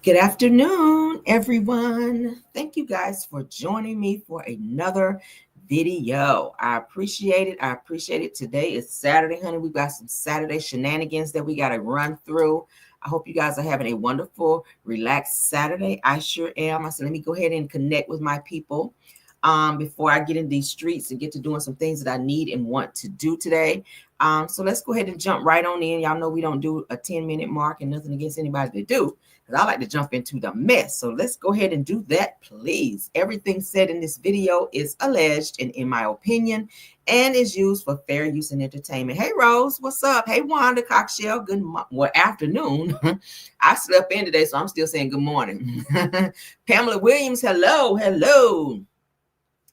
Good afternoon, everyone. Thank you guys for joining me for another video. I appreciate it. I appreciate it. Today is Saturday, honey. We've got some Saturday shenanigans that we got to run through. I hope you guys are having a wonderful, relaxed Saturday. I sure am. I said, let me go ahead and connect with my people before I get in these streets and get to doing some things that I need and want to do today. So let's go ahead and jump right on in. Y'all know we don't do a 10-minute mark and nothing against anybody that do, because I like to jump into the mess. So let's go ahead and do that, please. Everything said in this video is alleged and in my opinion, and is used for fair use and entertainment. Hey, Rose, what's up? Hey, Wanda Cockshell, good afternoon. I slept in today, so I'm still saying good morning. Pamela Williams, hello, hello.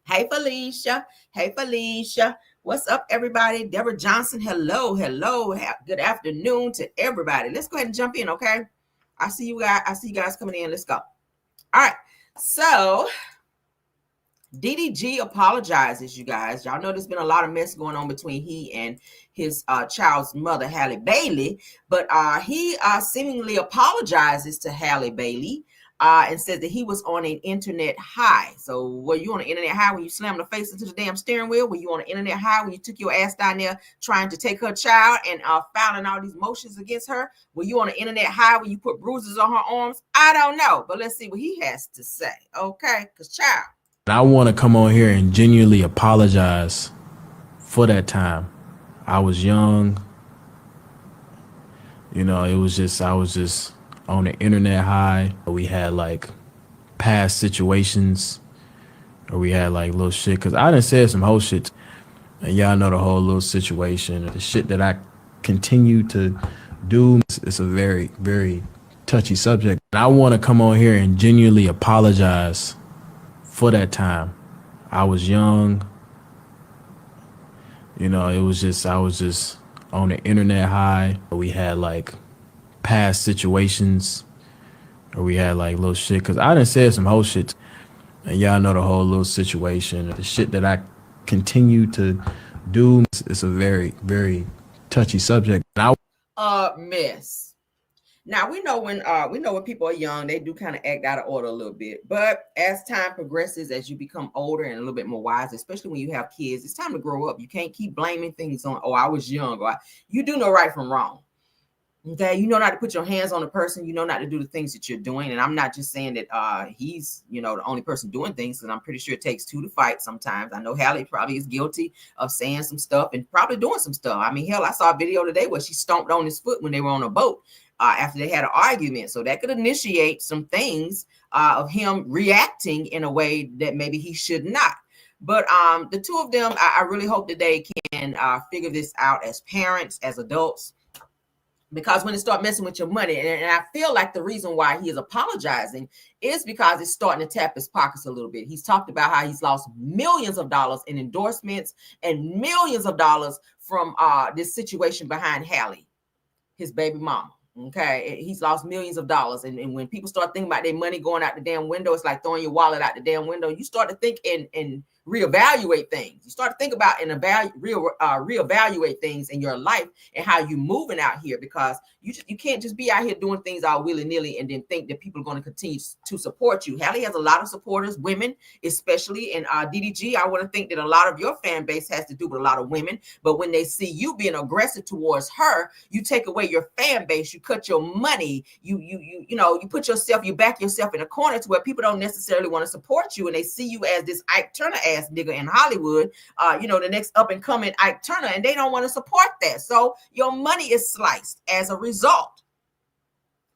Hey, Felicia. Hey, Felicia. What's up, everybody? Deborah Johnson, hello, hello. Good afternoon to everybody. Let's go ahead and jump in, okay? I see you guys coming in. Let's go. All right. So DDG apologizes, you guys. Y'all know there's been a lot of mess going on between he and his child's mother, Halle Bailey. But he seemingly apologizes to Halle Bailey and said that he was on an internet high. So were you on an internet high when you slammed the face into the damn steering wheel? Were you on an internet high when you took your ass down there trying to take her child and filing all these motions against her? Were you on an internet high when you put bruises on her arms? I don't know, but let's see what he has to say, okay? Because child. I want to come on here and genuinely apologize for that time. I was young. I was just on the internet high. We had like past situations or we had like little shit. Cause I done said some whole shit. And y'all know the whole little situation. The shit that I continue to do. It's a very, very touchy subject. I want to come on here and genuinely apologize for that time. I was young. I was just on the internet high. We had like past situations or we had like little shit. Cause I done said some whole shit. And y'all know the whole little situation. The shit that I continue to do. It's a very, very touchy subject. Miss. Now we know when people are young, they do kind of act out of order a little bit. But as time progresses, as you become older and a little bit more wise, especially when you have kids, it's time to grow up. You can't keep blaming things on, I was young, or you do know right from wrong. Okay, you know not to put your hands on a person. You know not to do the things that you're doing. And I'm not just saying that he's, the only person doing things, because I'm pretty sure it takes two to fight sometimes. I know Halle probably is guilty of saying some stuff and probably doing some stuff. I mean, hell, I saw a video today where she stomped on his foot when they were on a boat after they had an argument. So that could initiate some things of him reacting in a way that maybe he should not. But the two of them, I really hope that they can figure this out as parents, as adults. Because when it starts messing with your money, and I feel like the reason why he is apologizing is because it's starting to tap his pockets a little bit. He's talked about how he's lost millions of dollars in endorsements and millions of dollars from this situation behind Halle, his baby mama. Okay, he's lost millions of dollars. And when people start thinking about their money going out the damn window, it's like throwing your wallet out the damn window. You start to think and reevaluate things. You start to think about and reevaluate things in your life and how you're moving out here, because you can't just be out here doing things all willy-nilly and then think that people are going to continue to support you. Halle has a lot of supporters, women especially, and DDG, I want to think that a lot of your fan base has to do with a lot of women. But when they see you being aggressive towards her, you take away your fan base, you cut your money, you put yourself, you back yourself in a corner to where people don't necessarily want to support you, and they see you as this Ike Turner ass nigga in Hollywood, the next up and coming Ike Turner, and they don't want to support that. So your money is sliced as a result.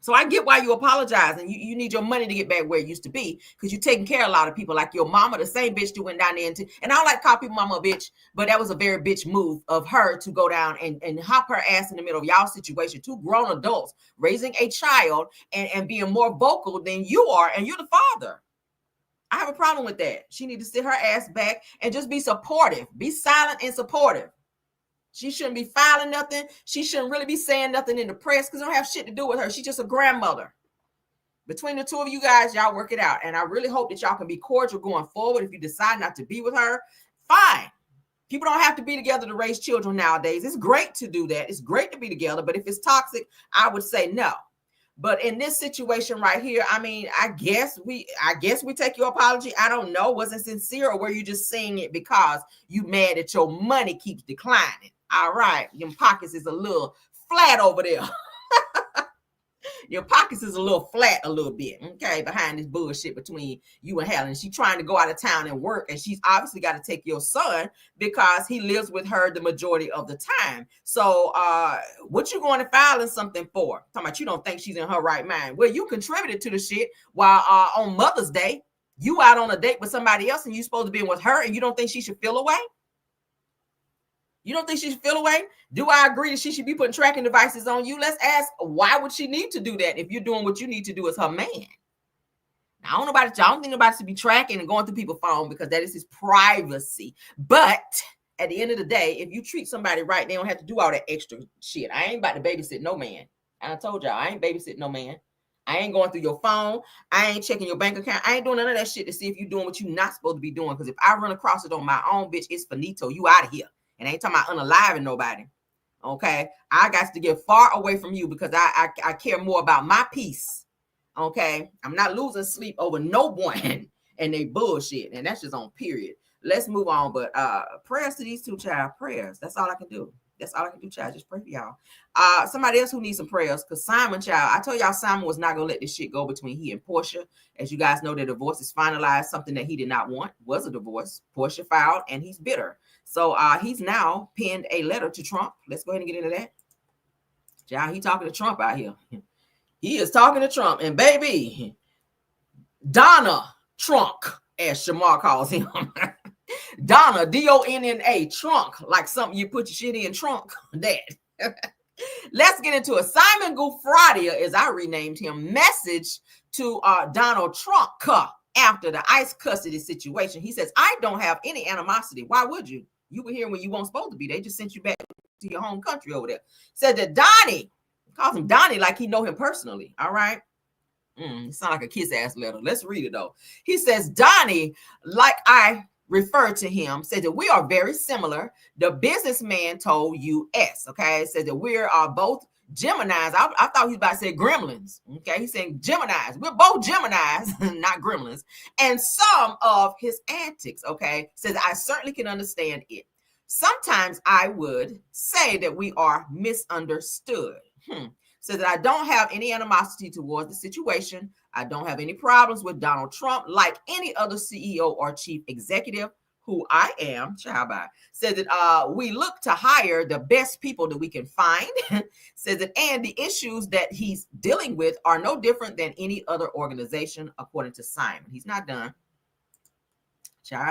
So I get why you apologize, and you need your money to get back where it used to be, because you're taking care of a lot of people, like your mama, the same bitch that went down there and I don't like to call people mama a bitch, but that was a very bitch move of her to go down and hop her ass in the middle of y'all situation, two grown adults raising a child and being more vocal than you are, and you're the father. I have a problem with that. She need to sit her ass back and just be supportive. Be silent and supportive. She shouldn't be filing nothing. She shouldn't really be saying nothing in the press, because it don't have shit to do with her. She's just a grandmother. Between the two of you guys, y'all work it out. And I really hope that y'all can be cordial going forward. If you decide not to be with her, fine. People don't have to be together to raise children nowadays. It's great to do that. It's great to be together. But if it's toxic, I would say no. But in this situation right here, I mean, I guess we take your apology. I don't know. Was it sincere, or were you just saying it because you mad that your money keeps declining? All right. Your pockets is a little flat over there. Your pockets is a little flat a little bit, okay, behind this bullshit between you and Helen. She's trying to go out of town and work, and she's obviously got to take your son because he lives with her the majority of the time. So what you going to filing something for? Talking about you don't think she's in her right mind. Well, you contributed to the shit while on Mother's Day, you out on a date with somebody else and you supposed to be with her, and you don't think she should feel away? You don't think she should feel away? Do I agree that she should be putting tracking devices on you? Let's ask, why would she need to do that if you're doing what you need to do as her man? Now, I don't think nobody should be tracking and going through people's phone because that is his privacy. But at the end of the day, if you treat somebody right, they don't have to do all that extra shit. I ain't about to babysit no man. And I told y'all, I ain't babysitting no man. I ain't going through your phone. I ain't checking your bank account. I ain't doing none of that shit to see if you're doing what you're not supposed to be doing. Because if I run across it on my own, bitch, it's finito. You out of here. And I ain't talking about unaliving nobody. Okay. I got to get far away from you because I care more about my peace. Okay. I'm not losing sleep over no one and they bullshit. And that's just on period. Let's move on. But prayers to these two, child. Prayers. That's all I can do. That's all I can do, child. Just pray for y'all. Somebody else who needs some prayers, because Simon, child, I told y'all Simon was not going to let this shit go between he and Porsha. As you guys know, the divorce is finalized. Something that he did not want was a divorce. Porsha filed, and he's bitter. So he's now penned a letter to Trump. Let's go ahead and get into that. Child, he talking to Trump out here. He is talking to Trump. And baby, Donna Trump, as Shamar calls him. Donna, D-O-N-N-A, trunk, like something you put your shit in trunk. That. Let's get into it. Simon Gufradia, as I renamed him, message to Donald Trump after the ICE custody situation. He says, I don't have any animosity. Why would you? You were here when you weren't supposed to be. They just sent you back to your home country over there. Said that Donnie, calls him Donnie like he know him personally. All right. It sounds like a kiss ass letter. Let's read it though. He says, Donnie, like I referred to him, said that we are very similar. The businessman told U.S. Okay, said that we are both Geminis. I thought he was about to say gremlins. Okay, he's saying Geminis. We're both Geminis, not gremlins. And some of his antics, okay, says I certainly can understand it. Sometimes I would say that we are misunderstood. So that I don't have any animosity towards the situation. I don't have any problems with Donald Trump, like any other CEO or chief executive who I am. Said that we look to hire the best people that we can find. Says that, and the issues that he's dealing with are no different than any other organization, according to Simon. He's not done.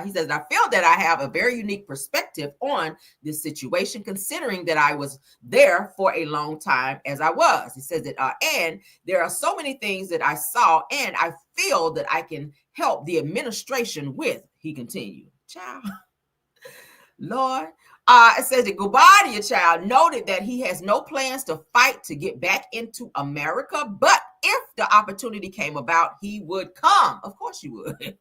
He says, I feel that I have a very unique perspective on this situation, considering that I was there for a long time as I was. He says that, and there are so many things that I saw and I feel that I can help the administration with, he continued. Child. Lord. It says that Gubia, child, noted that he has no plans to fight to get back into America, but if the opportunity came about, he would come. Of course you would.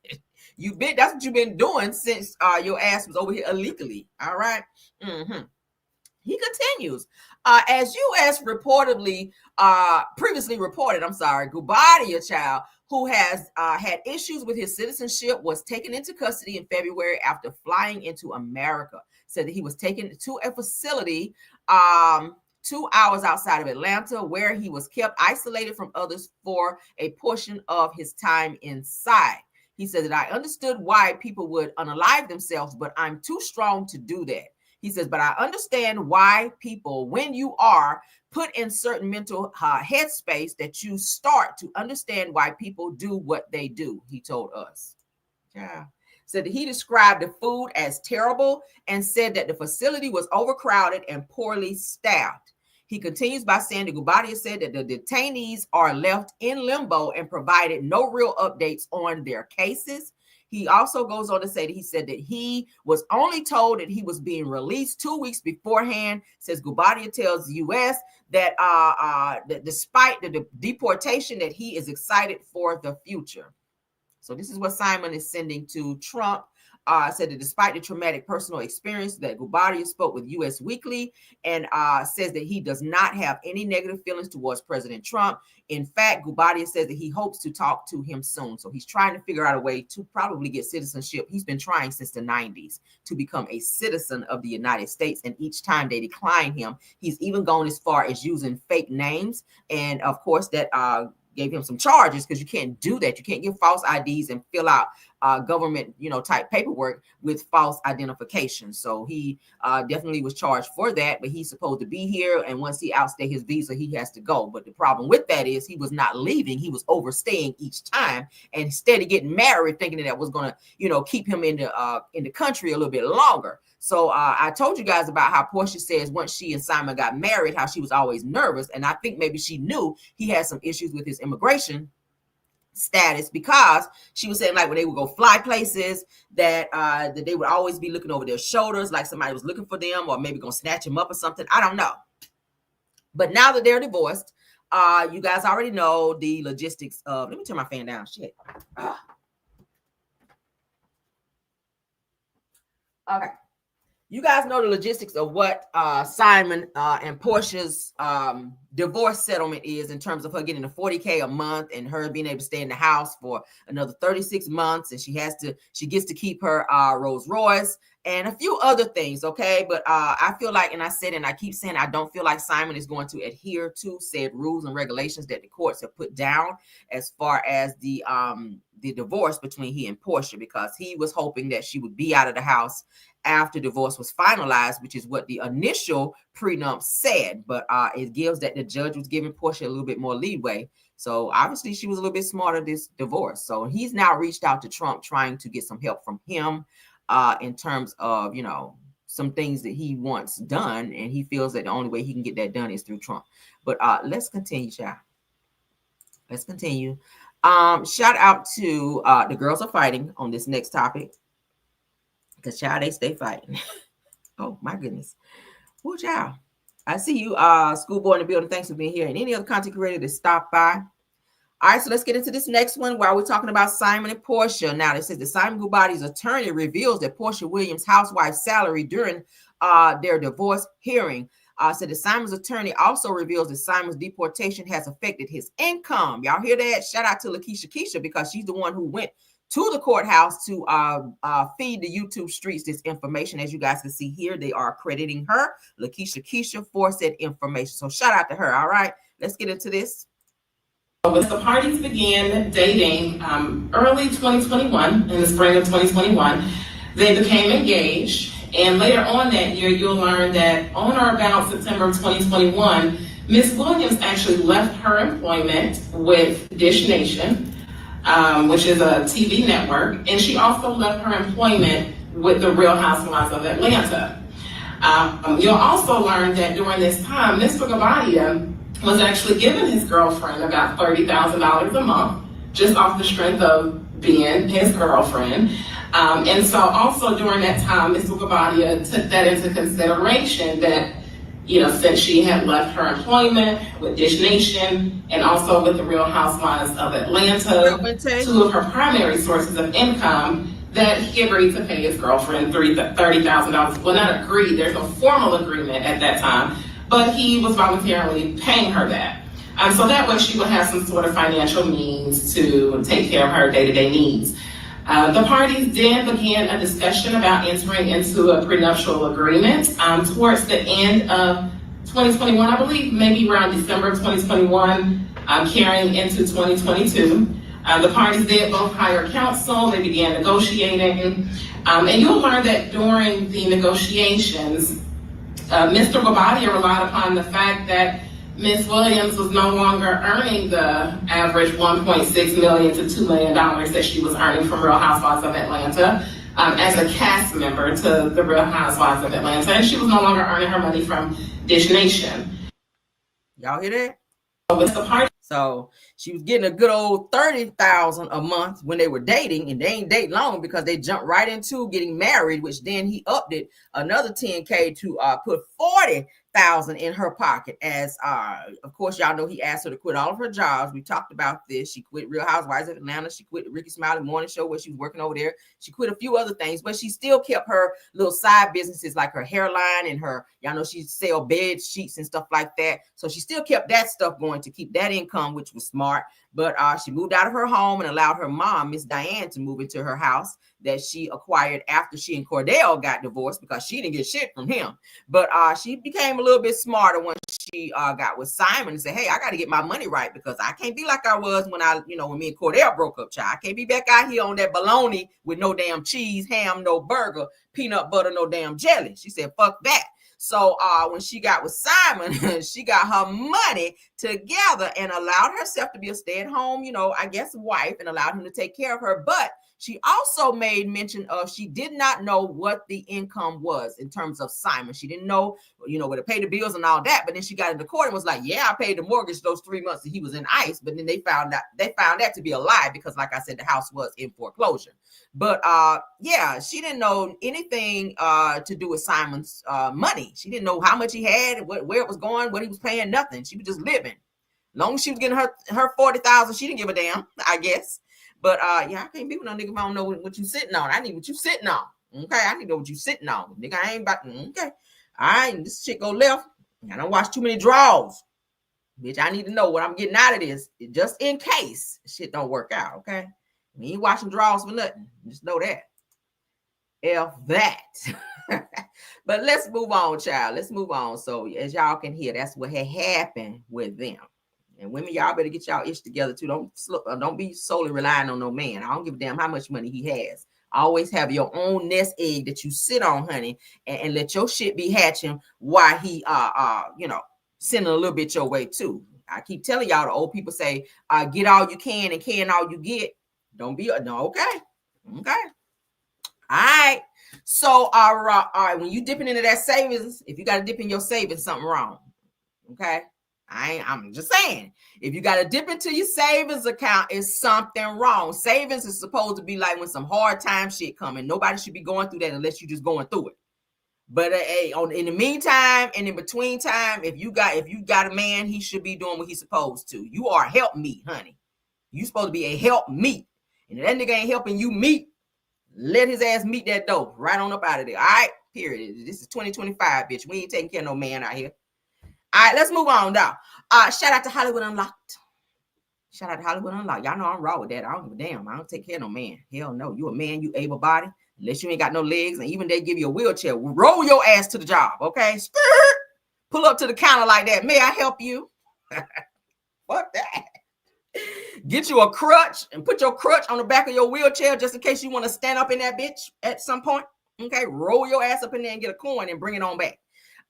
That's what you've been doing since your ass was over here illegally. All right. He continues. As U.S. reportedly previously reported, Gubia, child, who has had issues with his citizenship, was taken into custody in February after flying into America. Said that he was taken to a facility 2 hours outside of Atlanta, where he was kept isolated from others for a portion of his time inside. He said that I understood why people would unalive themselves, but I'm too strong to do that. He says, but I understand why people, when you are put in certain mental headspace, that you start to understand why people do what they do, he told us. Yeah. Said that he described the food as terrible and said that the facility was overcrowded and poorly staffed. He continues by saying that Gubia said that the detainees are left in limbo and provided no real updates on their cases. He also goes on to say that he said that he was only told that he was being released 2 weeks beforehand. Says Gubia tells the U.S. that despite the deportation, that he is excited for the future. So this is what Simon is sending to Trump. said that despite the traumatic personal experience, that Gubia spoke with U.S. Weekly and says that he does not have any negative feelings towards President Trump. In fact, Gubia says that he hopes to talk to him soon. So he's trying to figure out a way to probably get citizenship. He's been trying since the 90s to become a citizen of the United States. And each time they decline him, he's even gone as far as using fake names. And of course, that gave him some charges, because you can't do that. You can't give false IDs and fill out government, type paperwork with false identification. So he definitely was charged for that, but he's supposed to be here. And once he outstay his visa, he has to go. But the problem with that is he was not leaving. He was overstaying each time, and instead of getting married, thinking that was going to, keep him in the country a little bit longer. So I told you guys about how Porsha says once she and Simon got married, how she was always nervous. And I think maybe she knew he had some issues with his immigration status, because she was saying, like, when they would go fly places, that they would always be looking over their shoulders, like somebody was looking for them, or maybe gonna snatch him up or something. I don't know. But now that they're divorced, you guys already know the logistics of, let me turn my fan down. Shit. Okay. You guys know the logistics of what Simon and Porsha's divorce settlement is, in terms of her getting a $40K a month and her being able to stay in the house for another 36 months. And she gets to keep her Rolls Royce and a few other things. Okay. But I feel like, and I said, and I keep saying, I don't feel like Simon is going to adhere to said rules and regulations that the courts have put down as far as the divorce between he and Porsha, because he was hoping that she would be out of the house after divorce was finalized, which is what the initial prenup said. But it gives that the judge was giving Porsha a little bit more leeway. So obviously she was a little bit smarter this divorce. So he's now reached out to Trump, trying to get some help from him in terms of, some things that he wants done. And he feels that the only way he can get that done is through Trump. But let's continue, child. Let's continue. Shout out to the girls are fighting on this next topic, because child, they stay fighting. Oh my goodness. Oh, child. I see you, schoolboy in the building. Thanks for being here. And any other content creator to stop by. All right, so let's get into this next one while we're talking about Simon and Porsha. Now, it says that Simon Gubia's attorney reveals that Porsha Williams' housewife's salary during their divorce hearing. Said that Simon's attorney also reveals that Simon's deportation has affected his income. Y'all hear that? Shout out to Keisha, because she's the one who went to the courthouse to feed the YouTube streets this information. As you guys can see here, they are crediting her, Keisha, for said information. So shout out to her. All right, let's get into this. The parties began dating early 2021, in the spring of 2021. They became engaged, and later on that year, you'll learn that on or about September of 2021, Ms. Williams actually left her employment with Dish Nation, which is a TV network, and she also left her employment with the Real Housewives of Atlanta. You'll also learn that during this time, Mr. Gubia was actually giving his girlfriend about $30,000 a month, just off the strength of being his girlfriend. And so also during that time, Mr. Gubia took that into consideration, that, since she had left her employment with Dish Nation and also with the Real Housewives of Atlanta, two of her primary sources of income, that he agreed to pay his girlfriend $30,000. Well, not agreed, there's no formal agreement at that time, but he was voluntarily paying her that. So that way she would have some sort of financial means to take care of her day-to-day needs. The parties then began a discussion about entering into a prenuptial agreement towards the end of 2021, I believe, maybe around December of 2021, carrying into 2022. The parties did both hire counsel, they began negotiating, and you'll learn that during the negotiations, Mr. Gubia relied upon the fact that Ms. Williams was no longer earning the average $1.6 million to $2 million that she was earning from Real Housewives of Atlanta as a cast member to the Real Housewives of Atlanta, and she was no longer earning her money from Dish Nation. Y'all hear that? With the party. So she was getting a good old $30,000 a month when they were dating, and they ain't date long because they jumped right into getting married, which then he upped it another $10K to put $40,000 $40,000 in her pocket. As of course, y'all know he asked her to quit all of her jobs. We talked about this. She quit Real Housewives of Atlanta. She quit the Ricky Smiley Morning Show where she was working over there. She quit a few other things, but she still kept her little side businesses like her hairline and her, y'all know she sell bed sheets and stuff like that. So she still kept that stuff going to keep that income, which was smart. But she moved out of her home and allowed her mom, Miss Diane, to move into her house that she acquired after she and Cordell got divorced, because she didn't get shit from him. But she became a little bit smarter when she got with Simon and said, hey, I got to get my money right, because I can't be like I was when when me and Cordell broke up, child. I can't be back out here on that bologna with no damn cheese, ham, no burger, peanut butter, no damn jelly. She said, fuck that. So when she got with Simon, she got her money together and allowed herself to be a stay-at-home, I guess, wife, and allowed him to take care of her. But she also made mention of she did not know what the income was in terms of Simon. She didn't know, where to pay the bills and all that. But then she got into court and was like, yeah, I paid the mortgage those 3 months that he was in ICE. But then they found that to be a lie, because like I said, the house was in foreclosure. But yeah, she didn't know anything to do with Simon's money. She didn't know how much he had, where it was going, what he was paying, nothing. She was just living. As long as she was getting her $40,000, she didn't give a damn, I guess. But yeah, I can't be with no nigga if I don't know what you sitting on. I need what you sitting on. Okay, I need to know what you sitting on. Nigga, I ain't about okay. All right, this shit go left. I don't watch too many draws. Bitch, I need to know what I'm getting out of this, just in case shit don't work out, okay? We ain't watching draws for nothing. Just know that. F that. But let's move on, child. Let's move on. So as y'all can hear, that's what had happened with them. And women, y'all better get y'all ish together too. Don't be solely relying on no man. I don't give a damn how much money he has. Always have your own nest egg that you sit on, honey, and let your shit be hatching while he sending a little bit your way too. I keep telling y'all, the old people say, get all you can and can all you get. Don't be no, okay. Okay. All right. So all right, when you dipping into that savings, if you got to dip in your savings, something wrong. Okay. I'm just saying, if you got to dip into your savings account, it's something wrong. Savings is supposed to be like when some hard time shit coming. Nobody should be going through that unless you're just going through it. But in the meantime and in between time, if you got a man, he should be doing what he's supposed to. You are a help meet, honey. You supposed to be a help meet. And if that nigga ain't helping you meet, let his ass meet that dope right on up out of there. All right, period. This is 2025, bitch. We ain't taking care of no man out here. All right, let's move on now. Shout out to Hollywood Unlocked. Shout out to Hollywood Unlocked. Y'all know I'm raw with that. I don't give a damn. I don't take care of no man. Hell no. You a man, you able body. Unless you ain't got no legs, and even they give you a wheelchair, roll your ass to the job, okay? Pull up to the counter like that. May I help you? Fuck that. Get you a crutch and put your crutch on the back of your wheelchair just in case you want to stand up in that bitch at some point. Okay, roll your ass up in there and get a coin and bring it on back.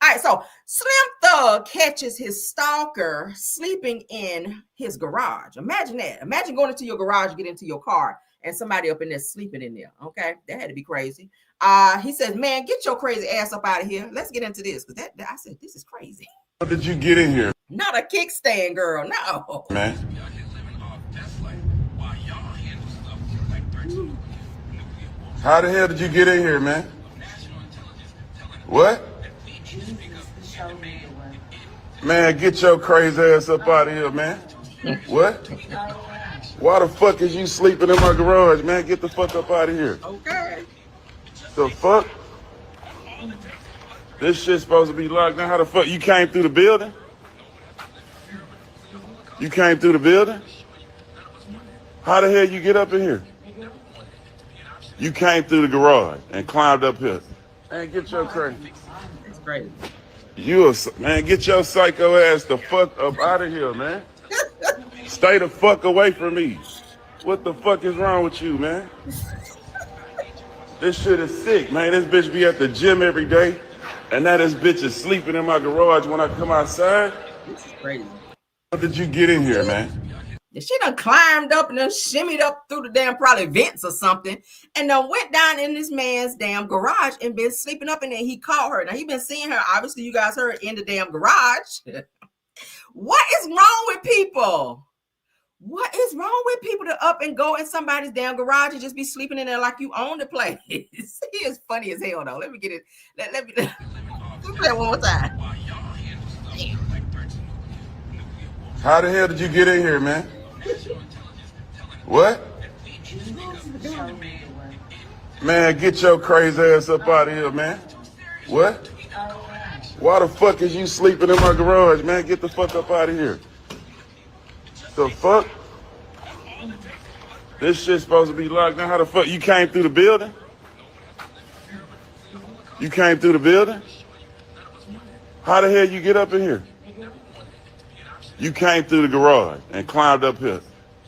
All right, so Slim Thug catches his stalker sleeping in his garage. Imagine that. Imagine going into your garage, get into your car, and somebody up in there sleeping in there. Okay, that had to be crazy. He says, man, get your crazy ass up out of here. Let's get into this, because I said, this is crazy. How did you get in here? Not a kickstand, girl, no. Man. How the hell did you get in here, man? What? Man, get your crazy ass up out of here, man. What? Why the fuck is you sleeping in my garage, man? Get the fuck up out of here. Okay. The fuck? This shit's supposed to be locked down. How the fuck? You came through the building? You came through the building? How the hell you get up in here? You came through the garage and climbed up here. Man, get your crazy. That's crazy. Man, get your psycho ass the fuck up out of here, man. Stay the fuck away from me. What the fuck is wrong with you, man? This shit is sick, man. This bitch be at the gym every day, and now this bitch is sleeping in my garage when I come outside. This is crazy. How did you get in here, man? She done climbed up and then shimmied up through the damn probably vents or something, and then went down in this man's damn garage and been sleeping up in there. He caught her. Now he been seeing her. Obviously, you guys heard in the damn garage. What is wrong with people? What is wrong with people to up and go in somebody's damn garage and just be sleeping in there like you own the place? He is funny as hell though. Let me get it. Let me play it one more time. How the hell did you get in here, man? What? Man, get your crazy ass up out of here, man. What? Why the fuck is you sleeping in my garage, man? Get the fuck up out of here. The fuck? This shit's supposed to be locked down. How the fuck? You came through the building? You came through the building? How the hell you get up in here? You came through the garage and climbed up here.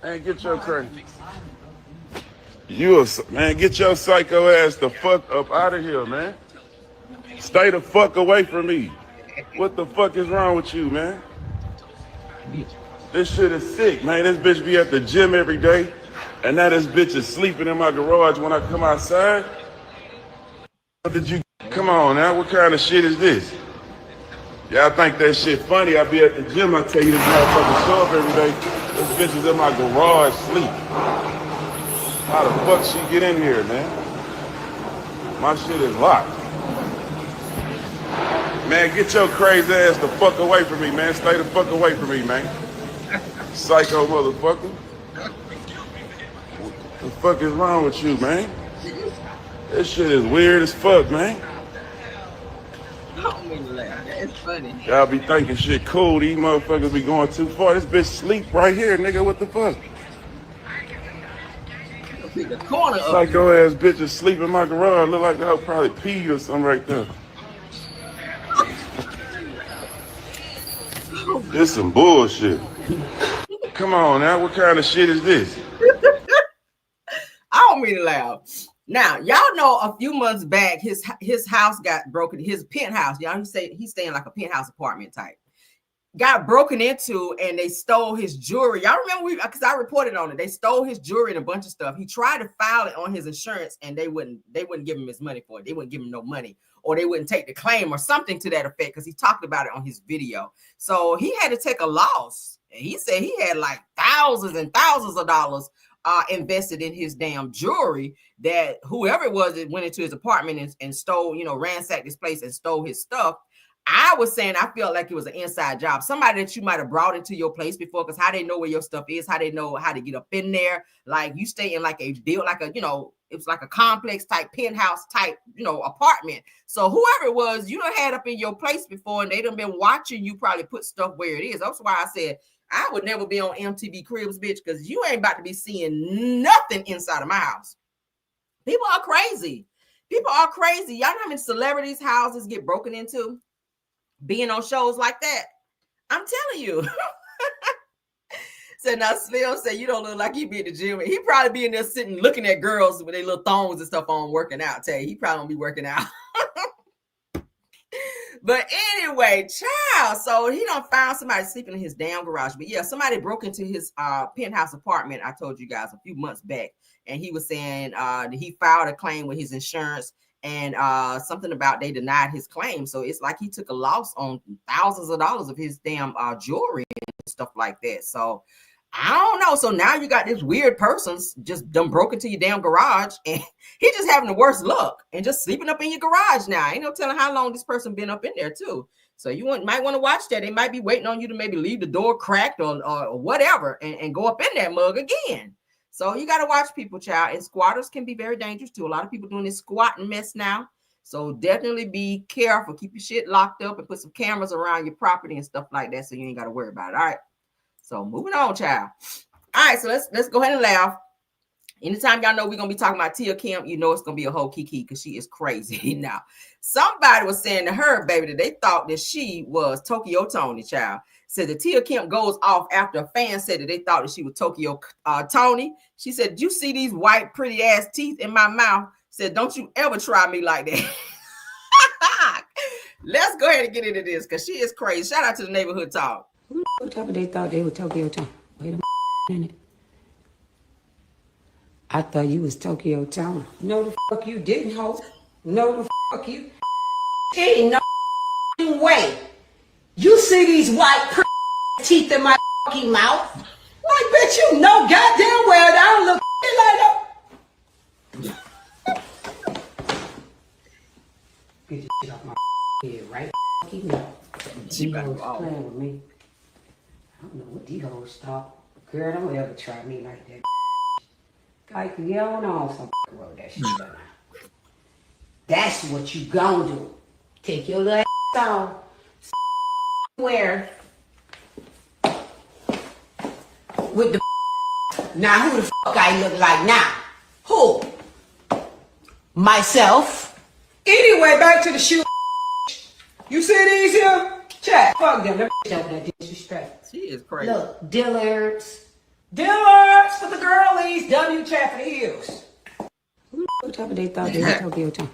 Man, get your crazy. Man, get your psycho ass the fuck up out of here, man. Stay the fuck away from me. What the fuck is wrong with you, man? This shit is sick, man. This bitch be at the gym every day, and now this bitch is sleeping in my garage when I come outside. Come on now, what kind of shit is this? Y'all think that shit funny? I be at the gym, I tell you this motherfucker show up every day. This bitch is in my garage sleep. How the fuck she get in here, man? My shit is locked. Man, get your crazy ass the fuck away from me, man. Stay the fuck away from me, man. Psycho motherfucker. What the fuck is wrong with you, man? This shit is weird as fuck, man. I don't mean to laugh. It's funny. Y'all be thinking shit cool. These motherfuckers be going too far. This bitch sleep right here, nigga. What the fuck? The corner of Psycho ass bitches sleep in my garage. Look like they'll probably pee or something right there. This some bullshit. Come on now, what kind of shit is this? I don't mean to laugh. Now, y'all know a few months back, his house got broken. His penthouse, y'all say he's staying like a penthouse apartment type. Got broken into and they stole his jewelry. Y'all remember because I reported on it. They stole his jewelry and a bunch of stuff. He tried to file it on his insurance and they wouldn't give him his money for it. They wouldn't give him no money, or they wouldn't take the claim or something to that effect, because he talked about it on his video. So he had to take a loss. And he said he had like thousands and thousands of dollars invested in his damn jewelry, that whoever it was that went into his apartment and stole, ransacked this place and stole his stuff. I was saying I felt like it was an inside job. Somebody that you might have brought into your place before, because how they know where your stuff is, how they know how to get up in there. Like you stay in like a deal, like a, it was like a complex type penthouse type, apartment. So whoever it was, you done had up in your place before, and they done been watching you probably put stuff where it is. That's why I said I would never be on MTV Cribs, bitch, because you ain't about to be seeing nothing inside of my house. People are crazy. People are crazy. Y'all know how many celebrities' houses get broken into? Being on shows like that, I'm telling you. So now Slim said, you don't look like you be in the gym. He probably be in there sitting looking at girls with their little thongs and stuff on working out. Tell you, he probably don't be working out. But anyway, child, so he done found somebody sleeping in his damn garage. But yeah, somebody broke into his penthouse apartment, I told you guys, a few months back. And he was saying that he filed a claim with his insurance, and something about they denied his claim. So it's like he took a loss on thousands of dollars of his damn jewelry and stuff like that. So I don't know. So now you got this weird person just done broke into your damn garage, and he just having the worst luck and just sleeping up in your garage now. Ain't no telling how long this person been up in there too. So you might want to watch that. They might be waiting on you to maybe leave the door cracked or whatever and go up in that mug again. So you got to watch people, child. And squatters can be very dangerous too. A lot of people doing this squatting mess now. So definitely be careful. Keep your shit locked up and put some cameras around your property and stuff like that, so you ain't got to worry about it. All right. So moving on, child. All right. So let's go ahead and laugh. Anytime y'all know we're going to be talking about Tia Kemp, you know it's going to be a whole kiki, because she is crazy. Now, somebody was saying to her, baby, that they thought that she was Tokyo Tony, child. Said that Tia Kemp goes off after a fan said that they thought that she was Tokyo Tony. She said, "Do you see these white, pretty ass teeth in my mouth?" Said, "Don't you ever try me like that." Let's go ahead and get into this, because she is crazy. Shout out to the neighborhood talk. Who the fuck they thought they were Tokyo Tony? Wait a minute. I thought you was Tokyo Tony. No, the fuck you didn't, ho. No, the fuck you. Ain't no way. You see these white teeth in my fucking mouth? Like, bitch, you know goddamn well that I don't look like that. Get your shit off my head, right? Keep me. She better go off. Playing with me. don't know what these hoes thought. Girl, don't ever try me like that. Like, you don't know some road that shit done. That's what you gon' do. Take your little off. Where? With the now who the fuck I look like now? Who? Myself. Anyway, back to the shoe. You see these here? Chat. Fuck them. Them don't that disrespect. She is crazy. Look, Dillard's. Dillard's for the girlies. W chat for the heels. Who the fuck they thought they were Tokyo Town?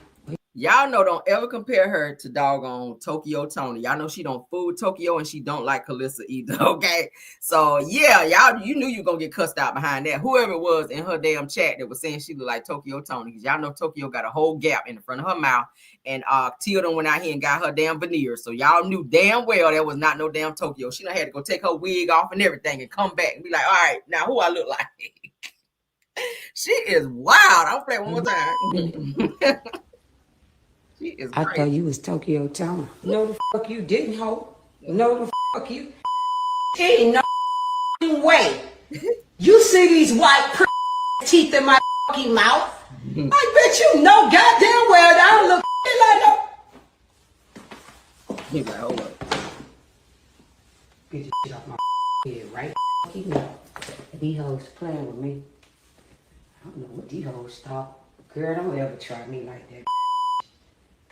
Y'all know, don't ever compare her to doggone Tokyo Tony. Y'all know she don't fool with Tokyo and she don't like Calissa either, okay? So, yeah, y'all, you knew you were going to get cussed out behind that. Whoever it was in her damn chat that was saying she looked like Tokyo Tony. Because y'all know Tokyo got a whole gap in the front of her mouth. And Tia done went out here and got her damn veneers. So, y'all knew damn well that was not no damn Tokyo. She done had to go take her wig off and everything and come back and be like, all right, now who I look like? She is wild. I'll play it one more time. I thought you was Tokyo Town. No the fuck you didn't, ho. No the fuck you. Ain't no way. You see these white teeth in my fucking mouth? I bet you know goddamn well that I look like that. He's like, hold up. Get your shit off my head right fucking now. These hoes playing with me. I don't know what these hoes thought. Girl, don't ever try me like that.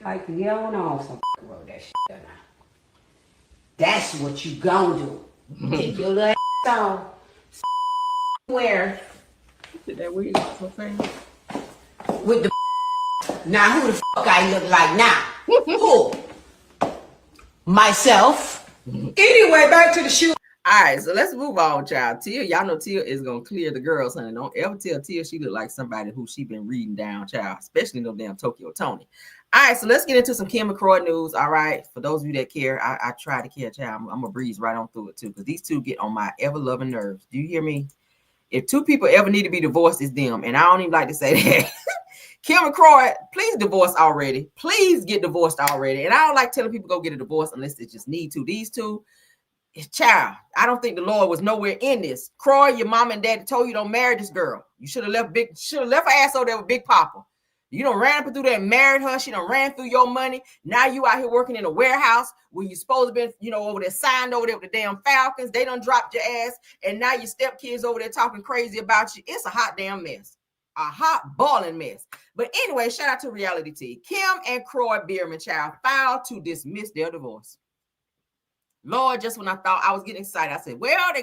Like, you don't know some road that shit done. That's what you gon' do. Take your little off. Where? Did that wig so fast? With the now who the fuck I look like now? Who? Myself. Anyway, back to the shoe. All right, so let's move on, child. Tia, y'all know Tia is gonna clear the girls, honey. Don't ever tell Tia she look like somebody who she been reading down, child, especially no damn Tokyo Tony. All right, so let's get into some Kemp and Kroy news. All right, for those of you that care, I try to care, child. I'm gonna breeze right on through it too, because these two get on my ever-loving nerves. Do you hear me? If two people ever need to be divorced, it's them, and I don't even like to say that. Kemp and Kroy, please divorce already. Please get divorced already. And I don't like telling people go get a divorce unless they just need to. These two, child, I don't think the Lord was nowhere in this. Kroy, your mom and daddy told you don't marry this girl. You should have left her ass over there with Big Papa. You done ran up through there and married her. She done ran through your money. Now you out here working in a warehouse where you supposed to be, over there signed over there with the damn Falcons. They done dropped your ass. And now your stepkids over there talking crazy about you. It's a hot damn mess. A hot balling mess. But anyway, shout out to Reality T. Kemp and Kroy Bierman, child, filed to dismiss their divorce. Lord, just when I thought I was getting excited, I said, well, they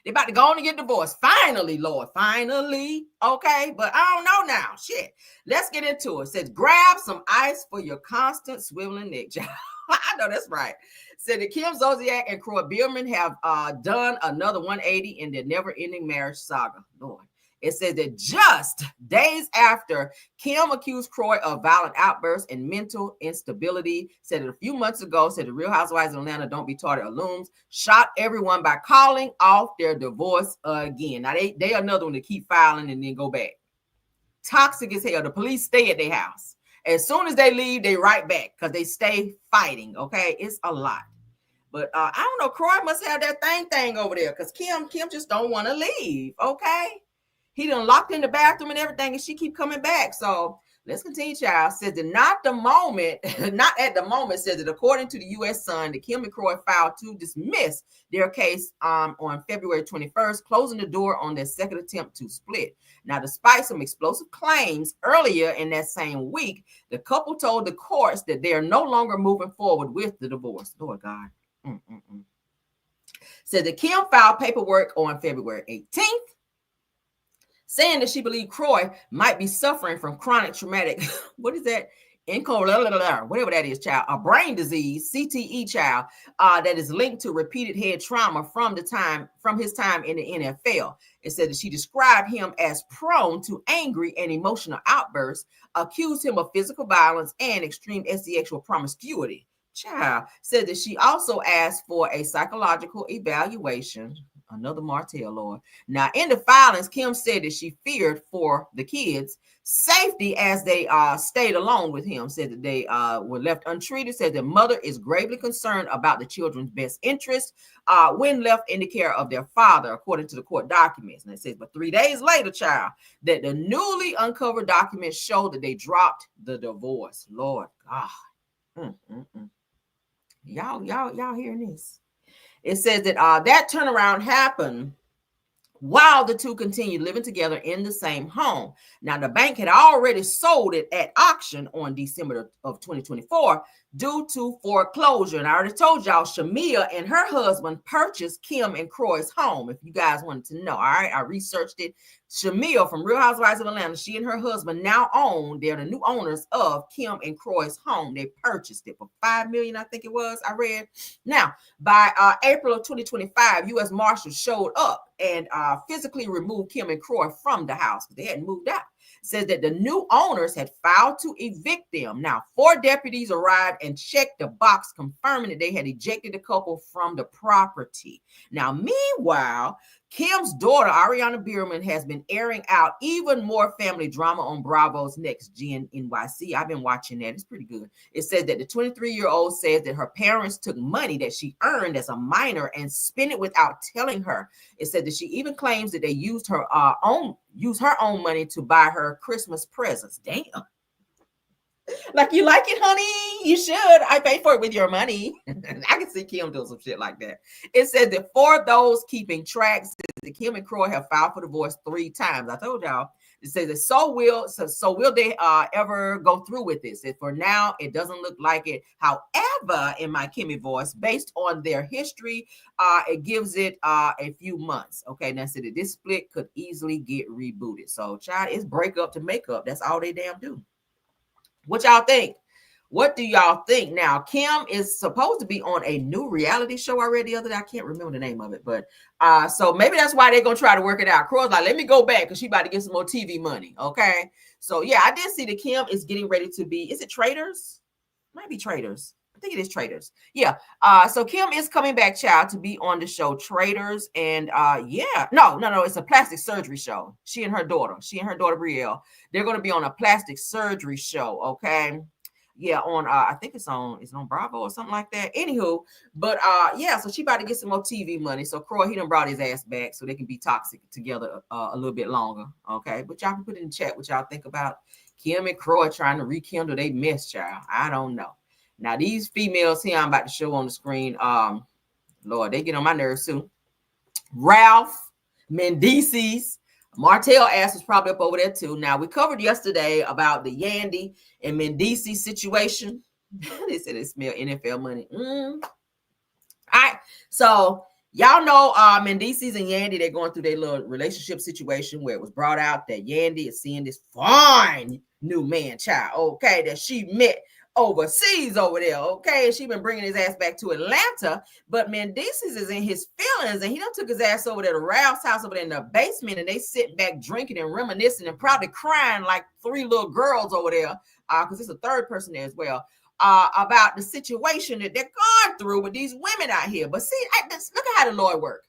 about to go on and get divorced. Finally, Lord, finally. Okay, but I don't know now. Shit. Let's get into it. It says, grab some ice for your constant swiveling neck, child. I know that's right. Said that Kim Zolciak and Kroy Bierman have done another 180 in their never-ending marriage saga. Lord. It says that just days after Kim accused Kroy of violent outbursts and mental instability, said it a few months ago, said the Real Housewives of Atlanta don't be taught at looms, shot everyone by calling off their divorce again. Now, they are another one to keep filing and then go back. Toxic as hell. The police stay at their house. As soon as they leave, they right back because they stay fighting, okay? It's a lot. But I don't know, Kroy must have that thing over there because Kim just don't want to leave, okay? He done locked in the bathroom and everything, and she keep coming back. So let's continue, child. Says that not at the moment, says that according to the U.S. Sun, the Kemp and Kroy filed to dismiss their case on February 21st, closing the door on their second attempt to split. Now, despite some explosive claims earlier in that same week, the couple told the courts that they are no longer moving forward with the divorce. Lord God. Said that Kim filed paperwork on February 18th, saying that she believed Kroy might be suffering from chronic traumatic, what is that? Whatever that is, child, a brain disease, CTE, child, that is linked to repeated head trauma from his time in the NFL. It said that she described him as prone to angry and emotional outbursts, accused him of physical violence and extreme sexual promiscuity. Child said that she also asked for a psychological evaluation. Another Martell, Lord. Now, in the filings, Kim said that she feared for the kids' safety as they stayed alone with him. Said that they were left untreated. Said the mother is gravely concerned about the children's best interest when left in the care of their father, according to the court documents. And it says, but 3 days later, child, that the newly uncovered documents show that they dropped the divorce. Lord God. Y'all hearing this? It says that that turnaround happened while the two continued living together in the same home. Now, the bank had already sold it at auction on December of 2024 due to foreclosure. And I already told y'all, Shamar and her husband purchased Kim and Kroy's home, if you guys wanted to know. All right, I researched it. Shamar from Real Housewives of Atlanta, she and her husband now own, they're the new owners of Kim and Kroy's home. They purchased it for $5 million, I think it was, I read. Now, by April of 2025, U.S. Marshals showed up and physically removed Kim and Kroy from the house because they hadn't moved out. Says that the new owners had filed to evict them. Now, 4 deputies arrived and checked the box, confirming that they had ejected the couple from the property. Now, meanwhile, Kim's daughter, Ariana Bierman, has been airing out even more family drama on Bravo's Next Gen NYC. I've been watching that. It's pretty good. It says that the 23-year-old says that her parents took money that she earned as a minor and spent it without telling her. It said that she even claims that they used her own money to buy her Christmas presents. Damn. Like, you like it, honey? You should. I paid for it with your money. I can see Kim doing some shit like that. It said that for those keeping track, that Kim and Kroy have filed for divorce 3 times. I told y'all. It says that so will they ever go through with this? And for now, it doesn't look like it. However, in my Kimmy voice, based on their history, it gives it a few months. Okay, now said that this split could easily get rebooted. So, child, it's break up to make up. That's all they damn do. What y'all think? What do y'all think? Now, Kim is supposed to be on a new reality show already the other day. I can't remember the name of it, but so maybe that's why they're gonna try to work it out. Kroy's like, let me go back because she about to get some more TV money. Okay. So yeah, I did see that Kim is getting ready to be, is it Traders? Might be Traders. I think it is Traders. Yeah. So Kim is coming back, child, to be on the show Traders. And yeah, no, it's a plastic surgery show. She and her daughter Brielle, they're going to be on a plastic surgery show. Okay. Yeah, on I think it's on Bravo or something like that. Anywho, but yeah, so she about to get some more TV money. So Croy, he done brought his ass back so they can be toxic together a little bit longer. Okay, but y'all can put it in chat what y'all think about Kim and Croy trying to rekindle their mess, child. I don't know. Now these females here I'm about to show on the screen, Lord, they get on my nerves too. Ralph, Mendeecees, Martell ass was probably up over there too. Now, we covered yesterday about the Yandy and Mendeecees situation. They said they smell NFL money. All right. So, y'all know Mendeecees and Yandy, they're going through their little relationship situation where it was brought out that Yandy is seeing this fine new man child, okay, that she met overseas over there, okay? She been bringing his ass back to Atlanta, but Mendeecees is in his feelings, and he done took his ass over there to Ralph's house over there in the basement, and they sitting back drinking and reminiscing and probably crying like 3 little girls over there, because there's a third person there as well, about the situation that they're going through with these women out here. But see, look at how the Lord work.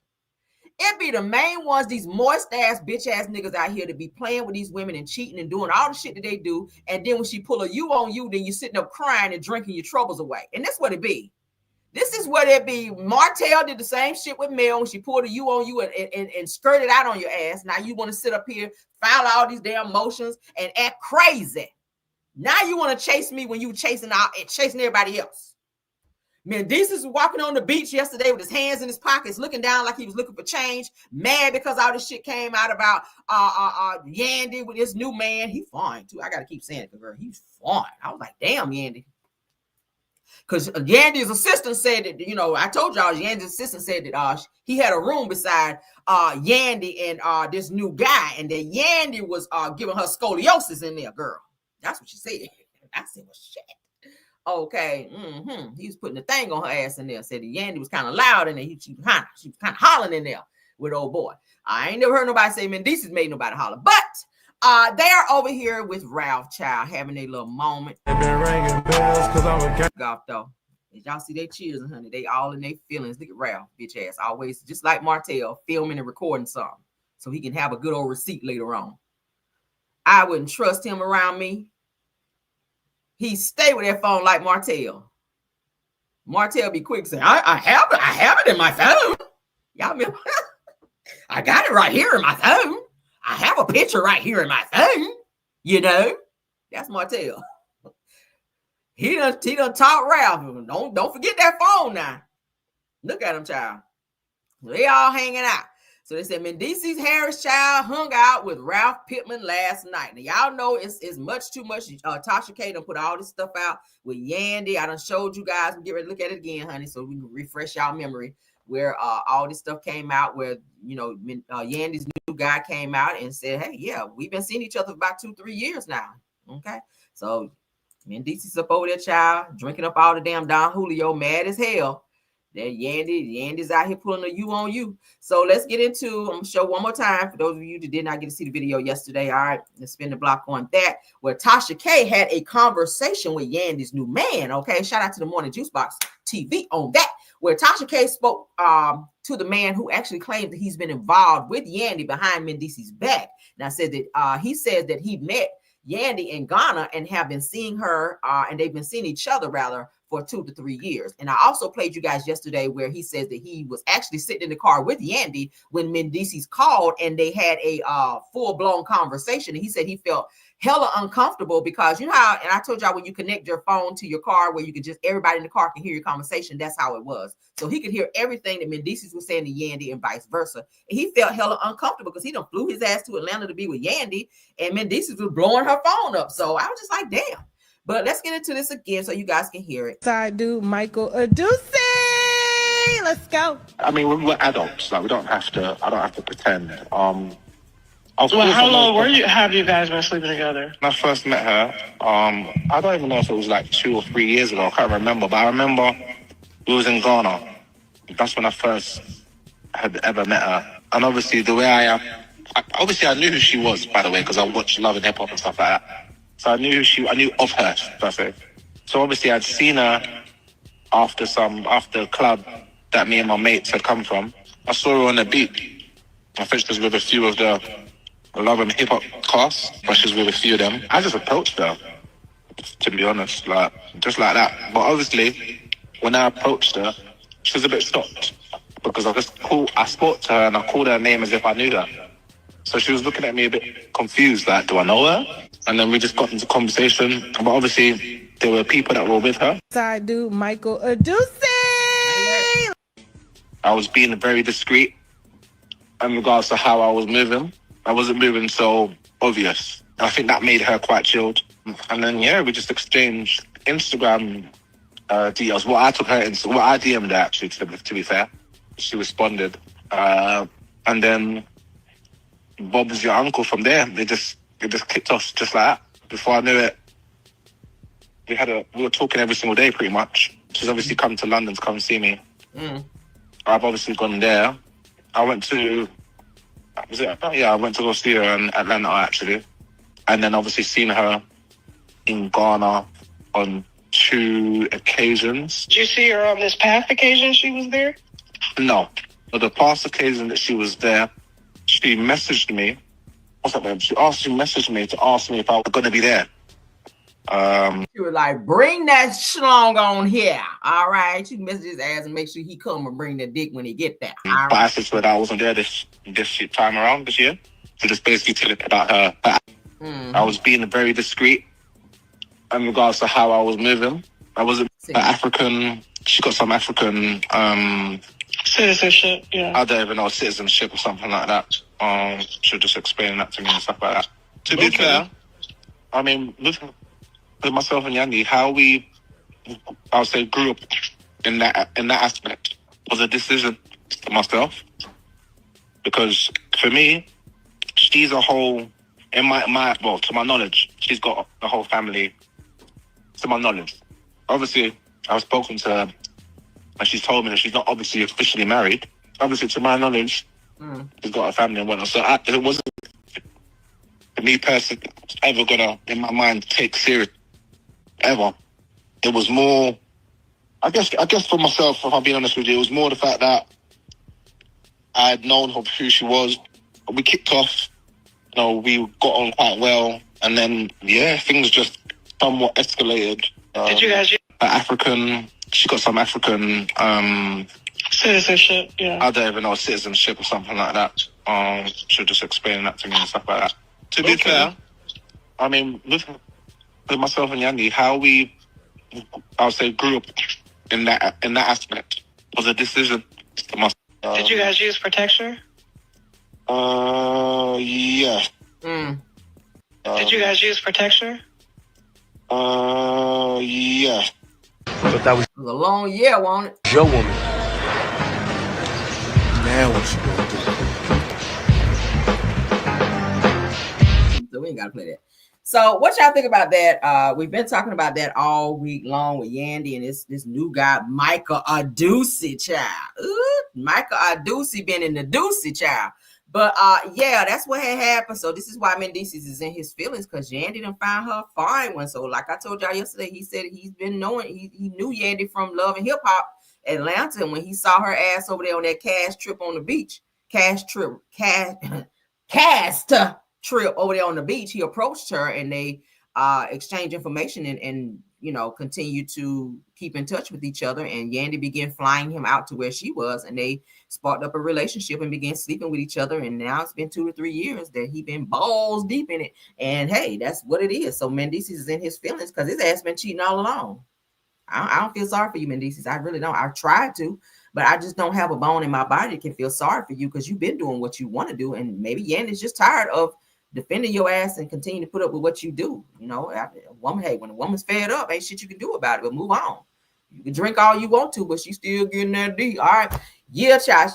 It be the main ones, these moist ass, bitch ass niggas out here to be playing with these women and cheating and doing all the shit that they do. And then when she pull a you on you, then you sitting up crying and drinking your troubles away. And that's what it be. This is what it be. Martell did the same shit with Mel when she pulled a you on you and skirted out on your ass. Now you want to sit up here, file all these damn motions and act crazy. Now you want to chase me when you chasing everybody else. Mendeecees was walking on the beach yesterday with his hands in his pockets, looking down like he was looking for change, mad because all this shit came out about Yandy with this new man. He fine too. I gotta keep saying it because girl, he's fine. I was like, damn, Yandy. Because Yandy's assistant said that, you know, I told y'all Yandy's assistant said that he had a room beside Yandy and this new guy, and that Yandy was giving her scoliosis in there, girl. That's what she said. I said, well, shit. Okay, he was putting the thing on her ass in there. Said the Yandy was kind of loud in there. She was kind of hollering in there with old boy. I ain't never heard nobody say Mendeecees made nobody holler, but they are over here with Ralph child having a little moment. Golf though, As y'all see, they cheers, honey. They all in their feelings. Look at Ralph, bitch ass. Always, just like Martell, filming and recording something so he can have a good old receipt later on. I wouldn't trust him around me. He stay with that phone like Martell. Martell be quick saying, I have it in my phone. Y'all remember? I got it right here in my phone. I have a picture right here in my phone. You know, that's Martell. He done taught Ralph. Don't forget that phone now. Look at him, child. They all hanging out. So they said Mendeecees Harris child hung out with Ralph Pittman last night. Now y'all know it's much too much. Tasha K done put all this stuff out with Yandy. I done showed you guys. Get ready to look at it again, honey, so we can refresh y'all memory where all this stuff came out. Where Yandy's new guy came out and said, "Hey, yeah, we've been seeing each other for about 2-3 years now." Okay, so Mendeecees up over there, child, drinking up all the damn Don Julio, mad as hell. That Yandy's out here pulling a you on you. So let's get into, I'm going to show one more time for those of you that did not get to see the video yesterday. All right, let's spin the block on that, where Tasha K had a conversation with Yandy's new man. Okay, shout out to the Morning Juice Box TV on that, where Tasha K spoke to the man who actually claimed that he's been involved with Yandy behind Mendeecees' back. Now said that he says that he met Yandy in Ghana and have been seeing her, and they've been seeing each other rather for 2 to 3 years. And I also played you guys yesterday where he says that he was actually sitting in the car with Yandy when Mendeecees called and they had a full-blown conversation. And he said he felt hella uncomfortable because you know how, and I told y'all when you connect your phone to your car where you can just, everybody in the car can hear your conversation, that's how it was. So he could hear everything that Mendeecees was saying to Yandy and vice versa. And he felt hella uncomfortable because he done flew his ass to Atlanta to be with Yandy and Mendeecees was blowing her phone up. So I was just like, damn. But let's get into this again so you guys can hear it. Side dude, Michael Aduce. Let's go. I mean, we're adults. Like, I don't have to pretend. Well, how long have you guys been sleeping together? When I first met her, I don't even know if it was like 2 or 3 years ago. I can't remember. But I remember we was in Ghana. That's when I first had ever met her. And obviously, the way I am, I knew who she was, by the way, because I watched Love and Hip Hop and stuff like that. So I knew of her, per se. So obviously I'd seen her after a club that me and my mates had come from. I saw her on the beat. I think she was with a few of the Love and Hip Hop class, but she was with a few of them. I just approached her, to be honest, like just like that. But obviously, when I approached her, she was a bit shocked because I spoke to her and I called her name as if I knew her. So she was looking at me a bit confused, like, do I know her? And then we just got into conversation. But obviously, there were people that were with her. Side dude, Michael Aduce. I was being very discreet in regards to how I was moving. I wasn't moving so obvious. I think that made her quite chilled. And then, yeah, we just exchanged Instagram details. What I DM'd her, actually, to be fair. She responded. And then Bob's your uncle from there. It just kicked off just like that. Before I knew it, we were talking every single day pretty much. She's obviously come to London to come see me. I've obviously gone there. I went to go see her in Atlanta actually. And then obviously seen her in Ghana on 2 occasions. Did you see her on this past occasion she was there? No. But the past occasion that she was there, she messaged me. What's up, babe? She messaged me to ask me if I was going to be there. She was like, bring that schlong on here. All right. She messaged his ass and make sure he come and bring the dick when he get there. But I said that I wasn't there this time around this year. So just basically telling about her. I was being very discreet in regards to how I was moving. I wasn't African. She got some African citizenship, yeah. I don't even know, citizenship or something like that. She'll just explain that to me and stuff like that. To be fair, I mean, with myself and Yandy, how we, I would say, grew up in that aspect was a decision for myself. Because for me, she's a whole, to my knowledge, she's got a whole family, to my knowledge. Obviously, I've spoken to her, and she's told me that she's not obviously officially married. Obviously, to my knowledge, she's got a family and whatnot. So it wasn't, for me personally, ever gonna, in my mind, take serious, ever. It was more, I guess for myself, if I'm being honest with you, it was more the fact that I had known who she was. We kicked off, we got on quite well, and then things just somewhat escalated. Did you guys? She got some African citizenship? Yeah. I don't even know, citizenship or something like that. She was just explaining that to me and stuff like that. To be fair, I mean, with myself and Yandy, how we, I would say, grew up in that aspect was a decision. Did you guys use protection? Yeah. Did you guys use protection? Yeah. But that was It was a long year, wasn't it? your woman. Now what you gonna do? So we ain't gotta play that. So what y'all think about that? We've been talking about that all week long with Yandy and this new guy, Michael Adusi, child. Ooh, Michael Adusi been in the Doocy, child. But that's what had happened. So this is why Mendeecees is in his feelings, because Yandy done found her fine one. So like I told y'all yesterday, he said he's been knowing, he knew Yandy from Love and Hip Hop Atlanta. And when he saw her ass over there on that cast trip on the beach, cast trip over there on the beach, he approached her and they exchanged information and continue to keep in touch with each other. And Yandy began flying him out to where she was, and they sparked up a relationship and began sleeping with each other. And now it's been 2 to 3 years that he been balls deep in it. And hey, that's what it is. So Mendeecees is in his feelings because his ass been cheating all along. I don't feel sorry for you, Mendeecees. I really don't. I tried to, but I just don't have a bone in my body that can feel sorry for you because you've been doing what you want to do. And maybe Yandy's just tired of defending your ass and continue to put up with what you do. When a woman's fed up, ain't shit you can do about it, but move on. You can drink all you want to, but she still getting that D. All right. Yeah, child.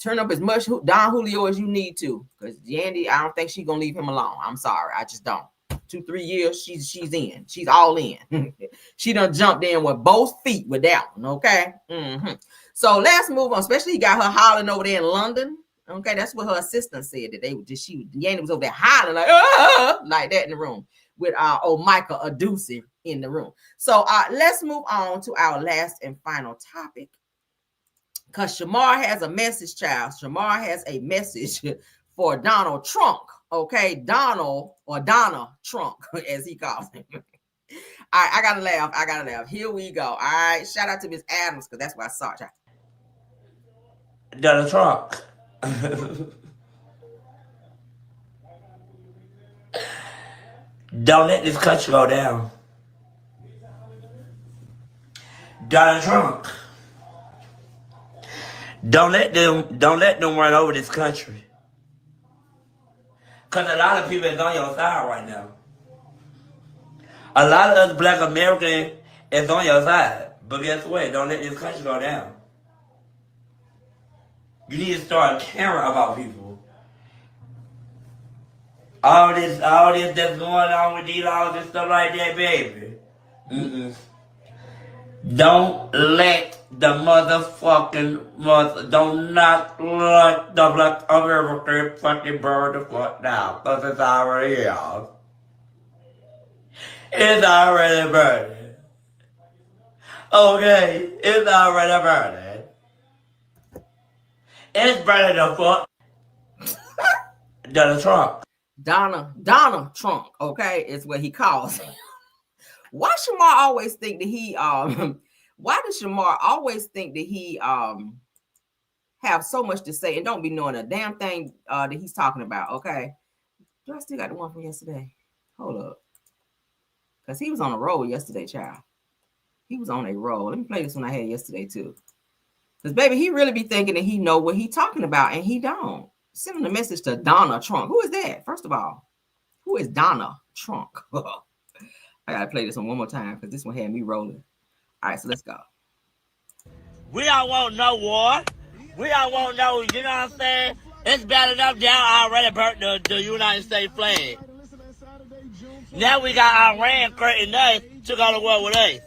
Turn up as much Don Julio as you need to. Because Yandy, I don't think she's gonna leave him alone. I'm sorry. I just don't. 2-3 years, she's in. She's all in. She done jumped in with both feet with that one. Okay. So let's move on. Especially he got her hollering over there in London. Okay, that's what her assistant said that Yandy was over there hollering like that in the room with Michael Adusi in the room. So let's move on to our last and final topic, because Shamar has a message, child. Shamar has a message for Donald Trump. Okay, Donald or Donna Trump, as he calls him. All right, I gotta laugh. Here we go. All right, shout out to Miss Adams because that's what I saw, child. Donald Trump. Don't let this country go down. Donald Trump. Don't let them run over this country. Cause a lot of people is on your side right now. A lot of us black Americans is on your side. But guess what? Don't let this country go down. You need to start caring about people. All this that's going on with these laws and stuff like that, baby. Don't let the don't not let the black American fucking burn the fuck down. Cause it's already here. It's already burning. Okay, it's already burning. It's burning the fuck. Donald Trump. Donald Trump, okay, is what he calls him. Why Shamar always think that he why does Shamar always think that he have so much to say and don't be knowing a damn thing that he's talking about? Okay, do I still got the one from yesterday? Hold up, because he was on a roll yesterday, child. He was on a roll. Let me play this one I had yesterday too, because baby, he really be thinking that he know what he talking about and he don't. Sending a message to Donna Trump. Who is that? First of all, who is Donna Trump? I gotta play this one more time because this one had me rolling. All right, so let's go. We don't want no war. We don't want no, you know what I'm saying? It's bad enough down already burnt the United States flag. Now we got Iran creating us to go to war with us.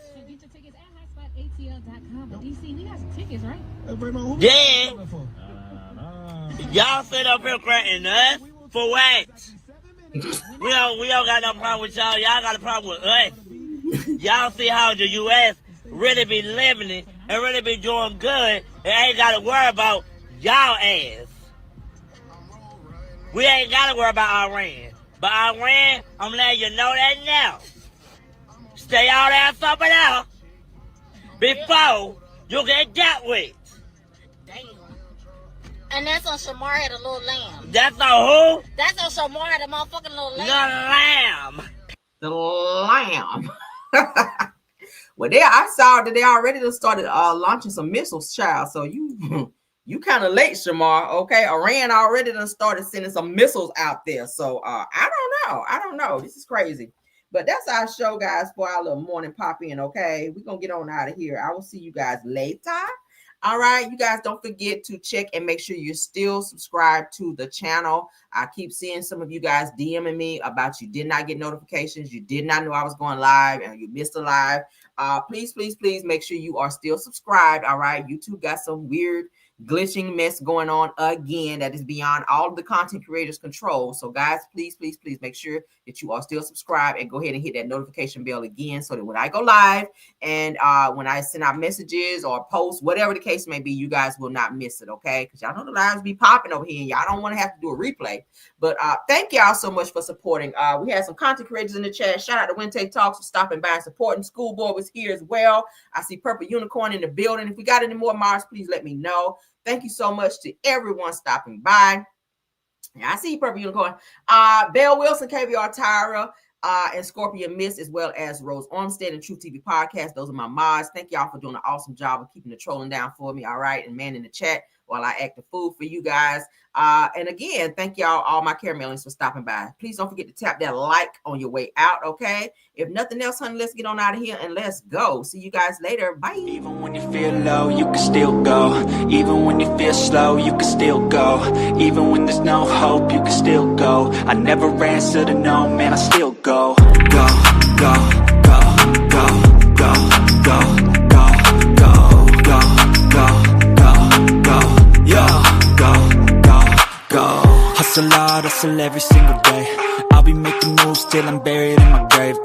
Yeah. Y'all sit up here creating us for what? We don't got no problem with y'all. Y'all got a problem with us. Y'all see how the U.S. really be living it and really be doing good and ain't got to worry about y'all ass. We ain't got to worry about Iran. But Iran, I'm letting you know that now. Stay all that something else before you get dealt with. Damn. And that's on Shamar had a little lamb. That's on who? That's on Shamar had a motherfucking little The lamb. lamb. The lamb. Well, I saw that they already done started launching some missiles, child. So you kind of late, Shamar. Okay, Iran already done started sending some missiles out there. So I don't know. This is crazy. But that's our show, guys, for our little morning pop in. Okay, we're gonna get on out of here. I will see you guys later. All right, you guys don't forget to check and make sure you're still subscribed to the channel. I keep seeing some of you guys DMing me about you did not get notifications, you did not know I was going live, and you missed a live. Please make sure you are still subscribed. All right, YouTube got some weird glitching mess going on again that is beyond all of the content creators' control. So guys, please make sure that you are still subscribed and go ahead and hit that notification bell again so that when I go live and when I send out messages or posts, whatever the case may be, you guys will not miss it, okay? Because y'all know the lives be popping over here and y'all don't want to have to do a replay. But thank y'all so much for supporting. We had some content creators in the chat. Shout out to Wente Talks for stopping by and supporting. Schoolboy was here as well. I see Purple Unicorn in the building. If we got any more Mars, please let me know. Thank you so much to everyone stopping by. Yeah, I see you, Purple Unicorn. Belle Wilson, KVR Tyra, and Scorpion Miss, as well as Rose Armstead and Truth TV Podcast. Those are my mods. Thank y'all for doing an awesome job of keeping the trolling down for me. All right. And man in the chat while I act the fool for you guys. And again, thank y'all, all my caramelians, for stopping by. Please don't forget to tap that like on your way out, okay? If nothing else, honey, let's get on out of here and let's go. See you guys later. Bye. Even when you feel low, you can still go. Even when you feel slow, you can still go. Even when there's no hope, you can still go. I never answer to no, man, I still go. Go, go, go, go, go, go, go, go, go, go, go, go, yo, go, go, go. Hustle hard, hustle every single day. I'll be making moves till I'm buried in my grave.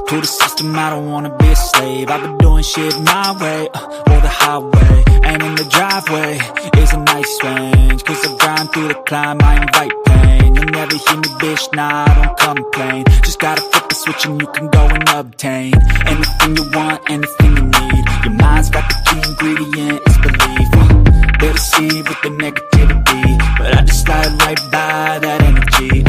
To the system, I don't wanna be a slave. I've been doing shit my way, or the highway. And in the driveway is a nice range. Cause I grind through the climb, I invite pain. You'll never hear me, bitch, nah, I don't complain. Just gotta flip the switch and you can go and obtain anything you want, anything you need. Your mind's got the key ingredient, it's belief. They deceive with the negativity, but I just slide right by that energy.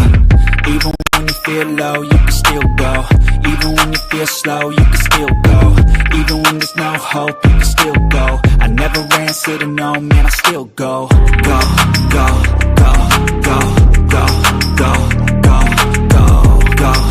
Even when you feel low, you can still go. Even when you feel slow, you can still go. Even when there's no hope, you can still go. I never answer to no, man, I still go. Go, go, go, go, go, go, go, go, go.